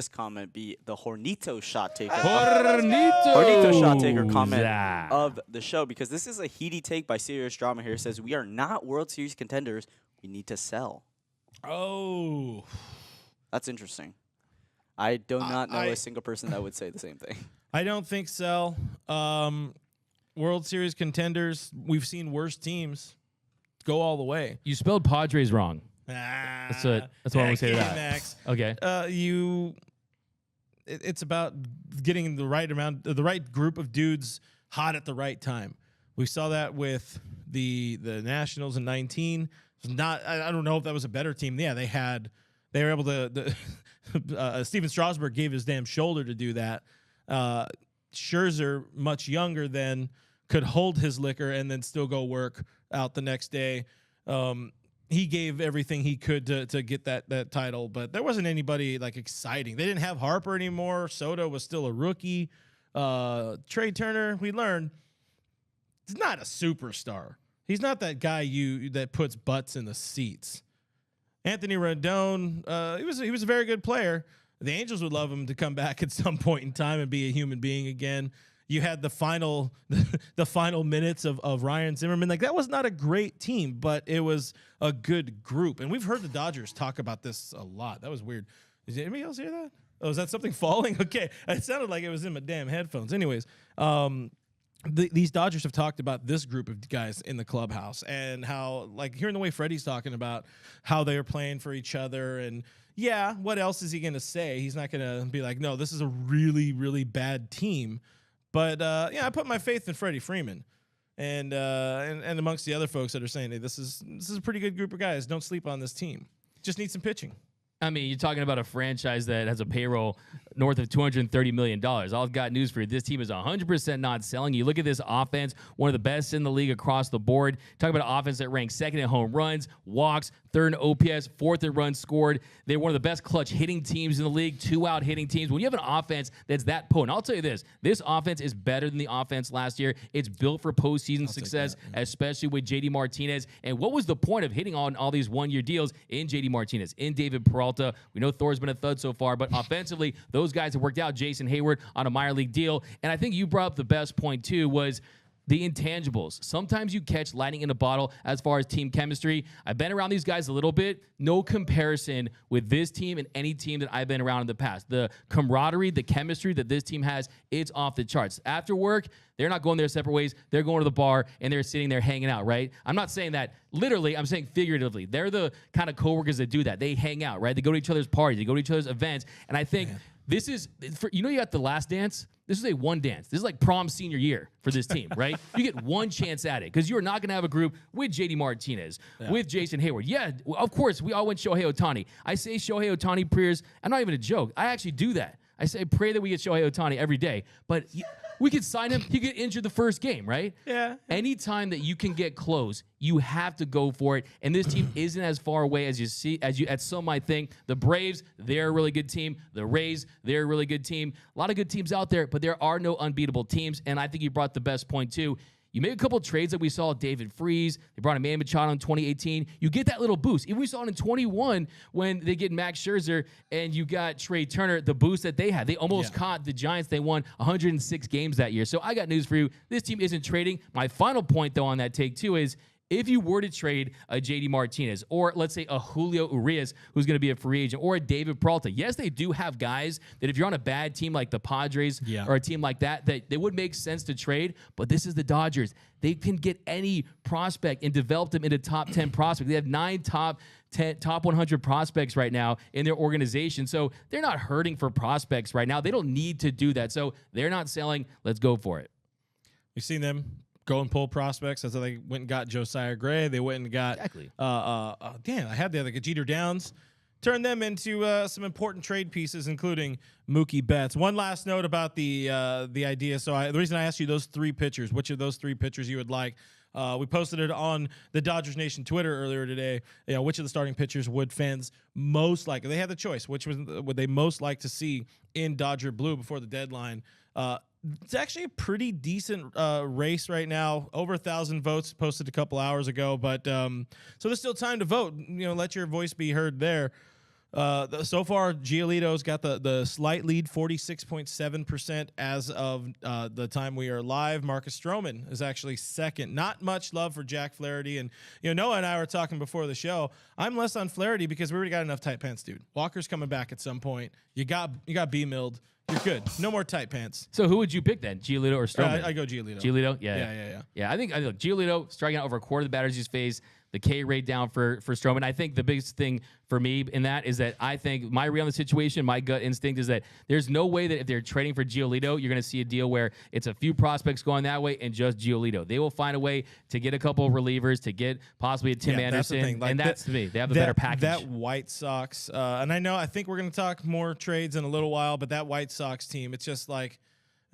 this comment be the Hornito shot taker. Hornito Shot taker comment of the show, because this is a heady take by Serious Drama here. It says, we are not World Series contenders. We need to sell. Oh. That's interesting. I do not know a single person that would say the same thing. I don't think so. World Series contenders, we've seen worse teams go all the way. You spelled Padres wrong. That's what I'm going to say to that. Max. Okay. It's about getting the right group of dudes hot at the right time. We saw that with the Nationals in 19. I don't know if that was a better team. Yeah, they were able to. Steven Strasburg gave his damn shoulder to do that. Scherzer, much younger than, could hold his liquor and then still go work out the next day. He gave everything he could to get that title, but there wasn't anybody like exciting. They didn't have Harper anymore. Soto was still a rookie. Trey Turner, we learned, he's not a superstar. He's not that guy that puts butts in the seats. Anthony Rendon, he was a very good player. The Angels would love him to come back at some point in time and be a human being again. You had the final minutes of Ryan Zimmerman. Like, that was not a great team, but it was a good group. And we've heard the Dodgers talk about this a lot. That was weird. Did anybody else hear that? Oh, is that something falling? Okay. It sounded like it was in my damn headphones. Anyways, these Dodgers have talked about this group of guys in the clubhouse and how, like, hearing the way Freddie's talking about how they are playing for each other. And yeah, what else is he going to say? He's not going to be like, no, this is a really, really bad team. But I put my faith in Freddie Freeman, and amongst the other folks that are saying, hey, this is a pretty good group of guys. Don't sleep on this team. Just need some pitching. I mean, you're talking about a franchise that has a payroll north of $230 million. I've got news for you. This team is 100% not selling. You look at this offense, one of the best in the league across the board. Talk about an offense that ranks second in home runs, walks, third in OPS, fourth in runs scored. They're one of the best clutch hitting teams in the league, 2-out hitting teams. When you have an offense that's that potent, I'll tell you this offense is better than the offense last year. It's built for postseason success, especially with JD Martinez. And what was the point of hitting on all these one-year deals in JD Martinez, in David Peralta? We know Thor's been a thud so far, but offensively, those guys have worked out. Jason Hayward on a minor league deal. And I think you brought up the best point, too, was the intangibles. Sometimes you catch lightning in a bottle as far as team chemistry. I've been around these guys a little bit. No comparison with this team and any team that I've been around in the past. The camaraderie, the chemistry that this team has, it's off the charts. After work, they're not going their separate ways. They're going to the bar, and they're sitting there hanging out, right? I'm not saying that literally. I'm saying figuratively. They're the kind of coworkers that do that. They hang out, right? They go to each other's parties. They go to each other's events. And I think this is, you got the last dance? This is a one dance. This is like prom senior year for this team, right? You get one chance at it because you're not going to have a group with JD Martinez, with Jason Hayward. Yeah, of course, we all went Shohei Ohtani. I say Shohei Ohtani prayers. I'm not even a joke. I actually do that. I say pray that we get Shohei Ohtani every day. But we could sign him. He get injured the first game, right? Yeah. Anytime that you can get close, you have to go for it. And this team isn't as far away as some might think. The Braves, they're a really good team. The Rays, they're a really good team. A lot of good teams out there, but there are no unbeatable teams. And I think you brought the best point too. You make a couple of trades that we saw, David Freese. They brought in Manny Machado in 2018. You get that little boost. Even we saw it in 21 when they get Max Scherzer and you got Trey Turner, the boost that they had. They almost caught the Giants. They won 106 games that year. So I got news for you. This team isn't trading. My final point, though, on that take, too, is if you were to trade a JD Martinez or let's say a Julio Urias, who's going to be a free agent, or a David Peralta, yes, they do have guys that if you're on a bad team like the Padres or a team like that they would make sense to trade, but this is the Dodgers. They can get any prospect and develop them into top 10 prospects. They have 9 top 100 prospects right now in their organization, so they're not hurting for prospects right now. They don't need to do that, so they're not selling. Let's go for it. You've seen them go and pull prospects. That's how they went and got Josiah Gray. They went and got I had the other Jeter Downs. Turned them into some important trade pieces, including Mookie Betts. One last note about the idea. So the reason I asked you those 3 pitchers, which of those 3 pitchers you would like, we posted it on the Dodgers Nation Twitter earlier today. You know, which of the starting pitchers would fans most like? They had the choice. Which would they most like to see in Dodger blue before the deadline? It's actually a pretty decent race right now. Over 1,000 votes posted a couple hours ago, but so there's still time to vote. You know, let your voice be heard there. So far, Giolito's got the slight lead, 46.7% as of the time we are live. Marcus Stroman is actually second. Not much love for Jack Flaherty. And, Noah and I were talking before the show. I'm less on Flaherty because we already got enough tight pants, dude. Walker's coming back at some point. You got B-milled. You're good. No more tight pants. So who would you pick then, Giolito or Stroman? I go Giolito. Giolito? Yeah. I think Giolito striking out over a quarter of the batters he's faced. The K rate down for Stroman. I think the biggest thing for me in that is that I think my read on the situation, my gut instinct is that there's no way that if they're trading for Giolito, you're going to see a deal where it's a few prospects going that way and just Giolito. They will find a way to get a couple of relievers, to get possibly a Tim Anderson. That's the thing. And that's to me. They have the better package. That White Sox, and I think we're going to talk more trades in a little while, but that White Sox team, it's just like,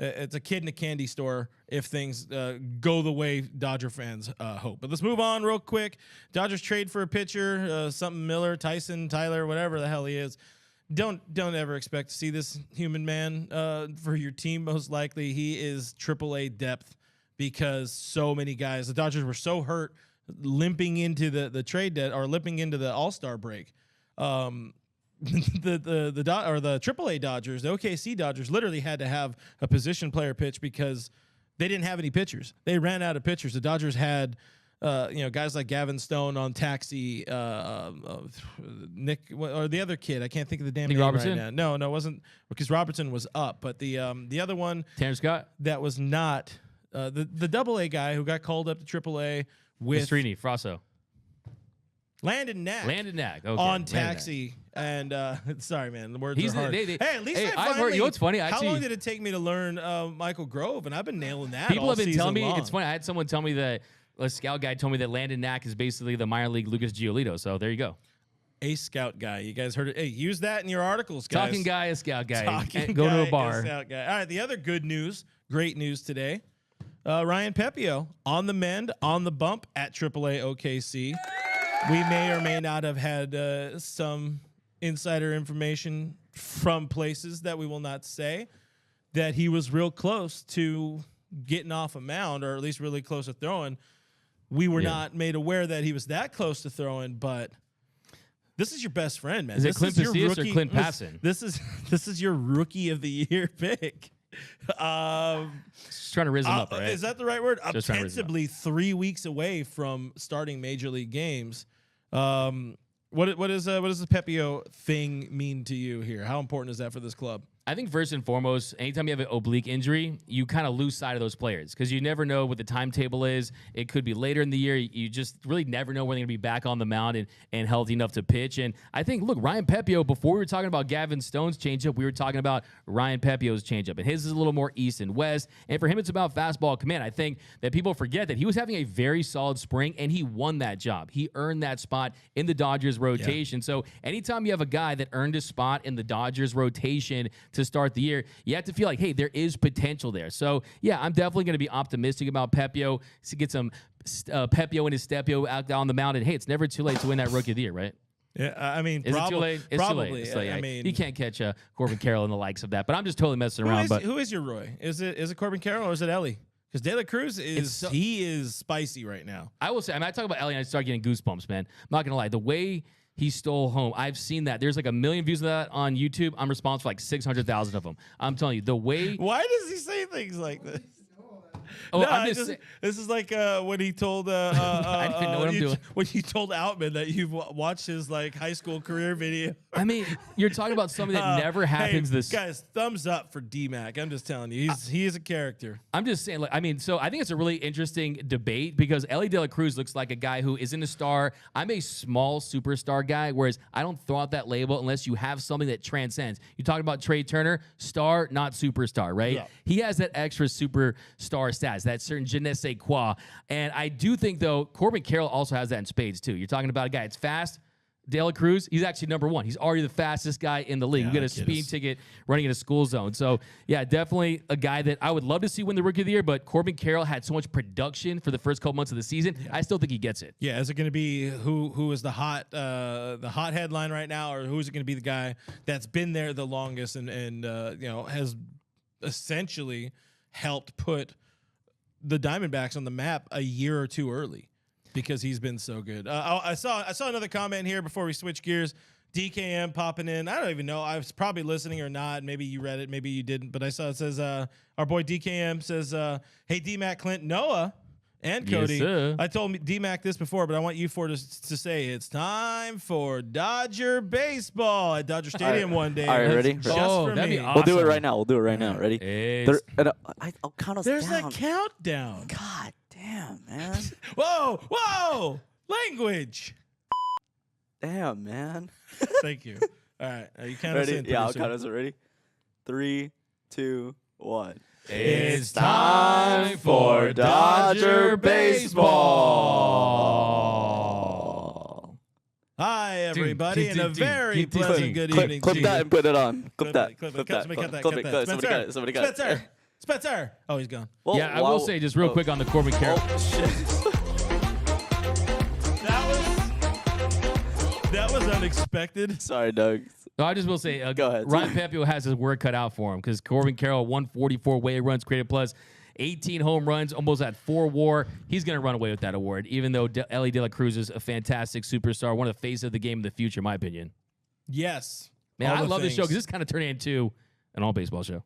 it's a kid in a candy store if things go the way Dodger fans hope. But let's move on real quick. Dodgers trade for a pitcher, something Miller, Tyson, Tyler, whatever the hell he is. Don't ever expect to see this human man for your team. Most likely he is AAA depth because so many guys. The Dodgers were so hurt limping into the trade debt or limping into the All-Star break. The AAA Dodgers, the OKC Dodgers, literally had to have a position player pitch because they didn't have any pitchers. They ran out of pitchers. The Dodgers had, guys like Gavin Stone on taxi, Nick or the other kid. I can't think of the damn name Robertson? right now. No, it wasn't because Robertson was up, but the other one, Tanner Scott, that was not the AA guy who got called up to AAA with Mastrini, Frasso. Landon Knack. Okay, on taxi. And sorry, man, the words are hard. Hey, at least I've heard. You know what's funny? How long did it take me to learn Michael Grove? And I've been nailing that. People all have been telling me. long. It's funny. I had someone tell me that a scout guy told me that Landon Knack is basically the minor league Lucas Giolito. So there you go. A scout guy. You guys heard it. Hey, use that in your articles, guys. Talking guy, a scout guy. Talking Go guy, to a bar. A scout guy. All right. The other good news, great news today. Ryan Pepiot on the mend, on the bump at AAA OKC. We may or may not have had some insider information from places that we will not say that he was real close to getting off a mound, or at least really close to throwing. We were not made aware that he was that close to throwing, but this is your best friend, man. Is it this Clint Pacius or Clint Passon? This is your rookie of the year pick. Just trying to raise him up, right? Is that the right word? Just trying to raise him up. Ostensibly 3 weeks away from starting major league games. What does the Pepiot thing mean to you here? How important is that for this club? I think first and foremost, anytime you have an oblique injury, you kind of lose sight of those players because you never know what the timetable is. It could be later in the year. You just really never know when they're going to be back on the mound and healthy enough to pitch. And I think, look, Ryan Pepiot, before we were talking about Gavin Stone's changeup, we were talking about Ryan Pepiot's changeup. And his is a little more east and west. And for him, it's about fastball command. I think that people forget that he was having a very solid spring, and he won that job. He earned that spot in the Dodgers rotation. Yeah. So anytime you have a guy that earned a spot in the Dodgers rotation to start the year, you have to feel like, hey, there is potential there. So, yeah, I'm definitely going to be optimistic about Pepiot to get some Pepiot and his Stepio out on the mound. And, hey, it's never too late to win that Rookie of the Year, right? Yeah, I mean, is it too late? It's probably. Too late. So, yeah, I mean, you can't catch Corbin Carroll and the likes of that. But I'm just totally messing around. Who is your Roy? Is it Corbin Carroll or is it Ellie? Because De La Cruz he is spicy right now. I will say, I talk about Ellie and I start getting goosebumps, man. I'm not going to lie. The way he stole home, I've seen that. There's like 1 million views of that on YouTube. I'm responsible for like 600,000 of them. I'm telling you, the way. Why does he say things like this? Oh, no, this is like when he told I didn't know what I'm doing. When you told Outman that you've watched his like high school career video. I mean, you're talking about something that never happens. Hey, this guys, thumbs up for D-Mac. I'm just telling you, he is a character. I'm just saying, like, I mean, so I think it's a really interesting debate because Ellie De La Cruz looks like a guy who isn't a star. I'm a small superstar guy, whereas I don't throw out that label unless you have something that transcends. You talking about Trey Turner, star, not superstar, right? Yeah. He has that extra superstar stats, that certain je ne sais quoi. And I do think, though, Corbin Carroll also has that in spades, too. You're talking about a guy that's fast. De La Cruz, he's actually number one. He's already the fastest guy in the league. You get a speeding ticket running in a school zone. So, yeah, definitely a guy that I would love to see win the Rookie of the Year, but Corbin Carroll had so much production for the first couple months of the season. Yeah. I still think he gets it. Yeah, is it going to be who is the hot headline right now, or who is it going to be the guy that's been there the longest and has essentially helped put the Diamondbacks on the map a year or two early? Because he's been so good. I saw another comment here before we switch gears. DKM popping in. I don't even know. I was probably listening or not. Maybe you read it. Maybe you didn't. But I saw it says, our boy DKM says, hey, D-Mac, Clint, Noah, and Cody. Yes, sir. I told D-Mac this before, but I want you four to say it's time for Dodger baseball at Dodger Stadium one day. All right, ready? Just Oh, for that'd me. be We'll do it awesome. right now. We'll do it right now. Ready? It's- I'll count us There's down. a countdown. God damn, man. Whoa. Language. Damn, man. Thank you. All right. You count us Ready? in. Yeah, I'll producer. count us in. Ready? 3, 2, 1. It's time for Dodger baseball. Hi, everybody, and a very Clip- pleasant good evening Clip to that you. and put it on. Clip that. Clip Clip it. that. Somebody cut that. Clip Cut it. that. Somebody got it. Somebody got it. Spencer. Oh, he's gone. Well, Yeah, I will say just real quick on the Corbin Carroll. Oh, shit. That was unexpected. Sorry, Doug. No, I just will say, Go ahead. Ryan Pepiot has his work cut out for him because Corbin Carroll, 144 weighted runs created plus, 18 home runs, almost at 4 WAR. He's going to run away with that award, even though Ellie De La Cruz is a fantastic superstar, one of the face of the game in the future, in my opinion. Yes. Man, All I the love this show things. because this kind of turned into an all baseball show.